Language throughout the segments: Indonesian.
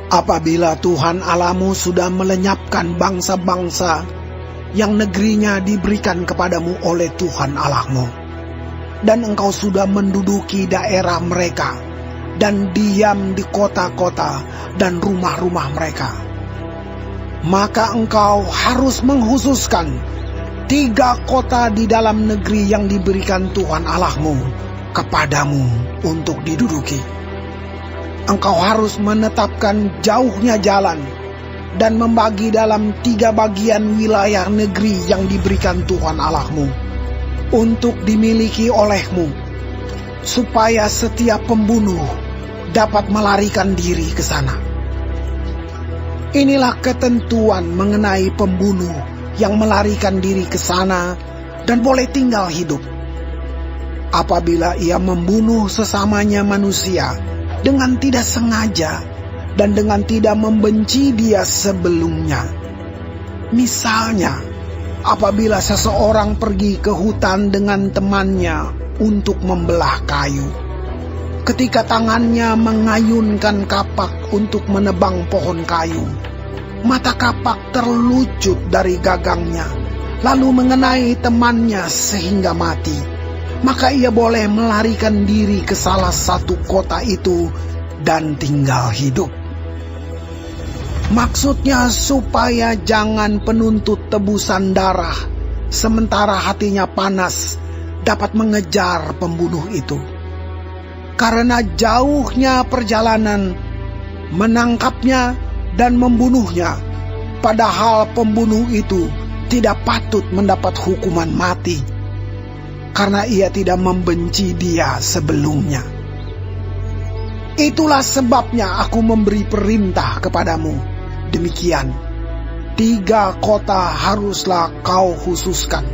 Apabila Tuhan Allahmu sudah melenyapkan bangsa-bangsa yang negerinya diberikan kepadamu oleh Tuhan Allahmu, dan engkau sudah menduduki daerah mereka, dan diam di kota-kota dan rumah-rumah mereka, maka engkau harus menghususkan 3 kota di dalam negeri yang diberikan Tuhan Allahmu kepadamu untuk diduduki. Engkau harus menetapkan jauhnya jalan dan membagi dalam 3 bagian wilayah negeri yang diberikan Tuhan Allahmu untuk dimiliki olehmu, supaya setiap pembunuh dapat melarikan diri ke sana. Inilah ketentuan mengenai pembunuh yang melarikan diri ke sana dan boleh tinggal hidup. Apabila ia membunuh sesamanya manusia dengan tidak sengaja dan dengan tidak membenci dia sebelumnya. Misalnya, apabila seseorang pergi ke hutan dengan temannya untuk membelah kayu, ketika tangannya mengayunkan kapak untuk menebang pohon kayu, mata kapak terlucut dari gagangnya, lalu mengenai temannya sehingga mati. Maka ia boleh melarikan diri ke salah satu kota itu dan tinggal hidup. Maksudnya supaya jangan penuntut tebusan darah, sementara hatinya panas, dapat mengejar pembunuh itu. Karena jauhnya perjalanan menangkapnya dan membunuhnya, padahal pembunuh itu tidak patut mendapat hukuman mati, karena ia tidak membenci dia sebelumnya. Itulah sebabnya aku memberi perintah kepadamu. Demikian, 3 kota haruslah kau khususkan.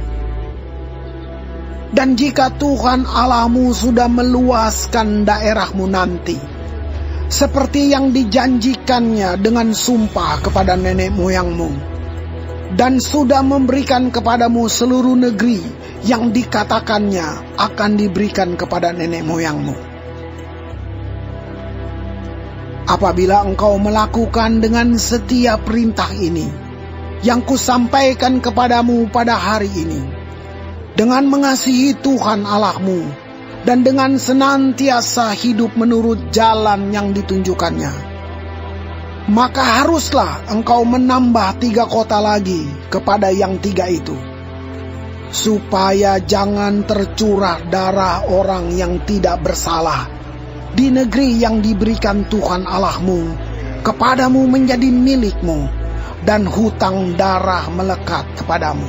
Dan jika Tuhan Allahmu sudah meluaskan daerahmu nanti, seperti yang dijanjikannya dengan sumpah kepada nenek moyangmu, dan sudah memberikan kepadamu seluruh negeri yang dikatakannya akan diberikan kepada nenek moyangmu. Apabila engkau melakukan dengan setia perintah ini, yang kusampaikan kepadamu pada hari ini, dengan mengasihi Tuhan Allahmu, dan dengan senantiasa hidup menurut jalan yang ditunjukkannya, maka haruslah engkau menambah 3 kota lagi kepada yang 3 itu, supaya jangan tercurah darah orang yang tidak bersalah di negeri yang diberikan Tuhan Allahmu kepadamu menjadi milikmu, dan hutang darah melekat kepadamu.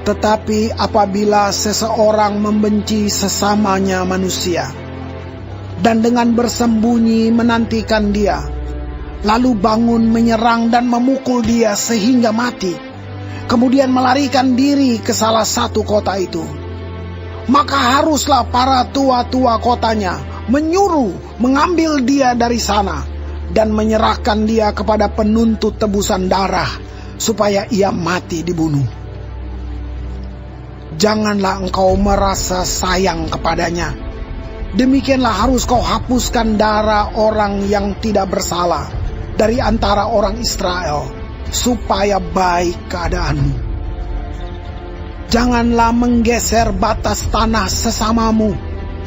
Tetapi apabila seseorang membenci sesamanya manusia, dan dengan bersembunyi menantikan dia, lalu bangun menyerang dan memukul dia sehingga mati, kemudian melarikan diri ke salah satu kota itu, maka haruslah para tua-tua kotanya menyuruh mengambil dia dari sana dan menyerahkan dia kepada penuntut tebusan darah, supaya ia mati dibunuh. Janganlah engkau merasa sayang kepadanya. Demikianlah harus kau hapuskan darah orang yang tidak bersalah dari antara orang Israel, supaya baik keadaanmu. Janganlah menggeser batas tanah sesamamu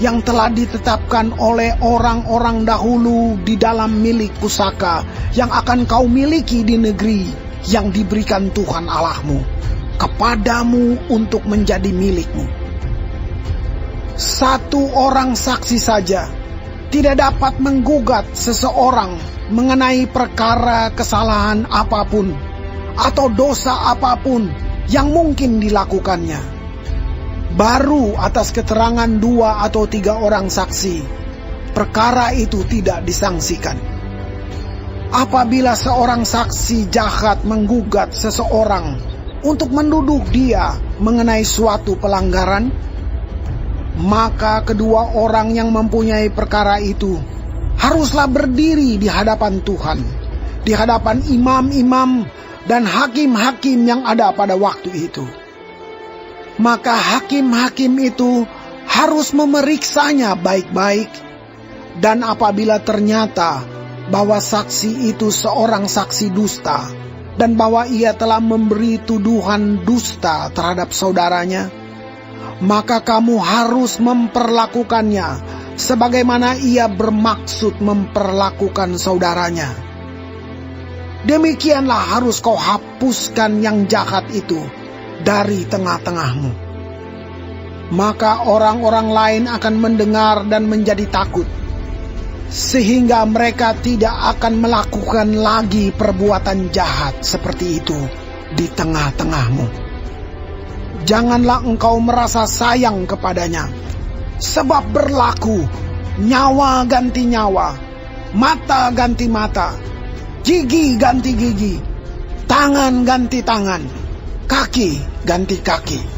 yang telah ditetapkan oleh orang-orang dahulu di dalam milik pusaka yang akan kau miliki di negeri yang diberikan Tuhan Allahmu kepadamu untuk menjadi milikmu. 1 orang saksi saja tidak dapat menggugat seseorang mengenai perkara kesalahan apapun atau dosa apapun yang mungkin dilakukannya. Baru atas keterangan 2 atau 3 orang saksi, perkara itu tidak disangsikan. Apabila seorang saksi jahat menggugat seseorang untuk menduduh dia mengenai suatu pelanggaran, maka kedua orang yang mempunyai perkara itu haruslah berdiri di hadapan Tuhan, di hadapan imam-imam dan hakim-hakim yang ada pada waktu itu. Maka hakim-hakim itu harus memeriksanya baik-baik, dan apabila ternyata bahwa saksi itu seorang saksi dusta, dan bahwa ia telah memberi tuduhan dusta terhadap saudaranya, maka kamu harus memperlakukannya sebagaimana ia bermaksud memperlakukan saudaranya. Demikianlah harus kau hapuskan yang jahat itu dari tengah-tengahmu. Maka orang-orang lain akan mendengar dan menjadi takut, sehingga mereka tidak akan melakukan lagi perbuatan jahat seperti itu di tengah-tengahmu. Janganlah engkau merasa sayang kepadanya, sebab berlaku nyawa ganti nyawa, mata ganti mata, gigi ganti gigi, tangan ganti tangan, kaki ganti kaki.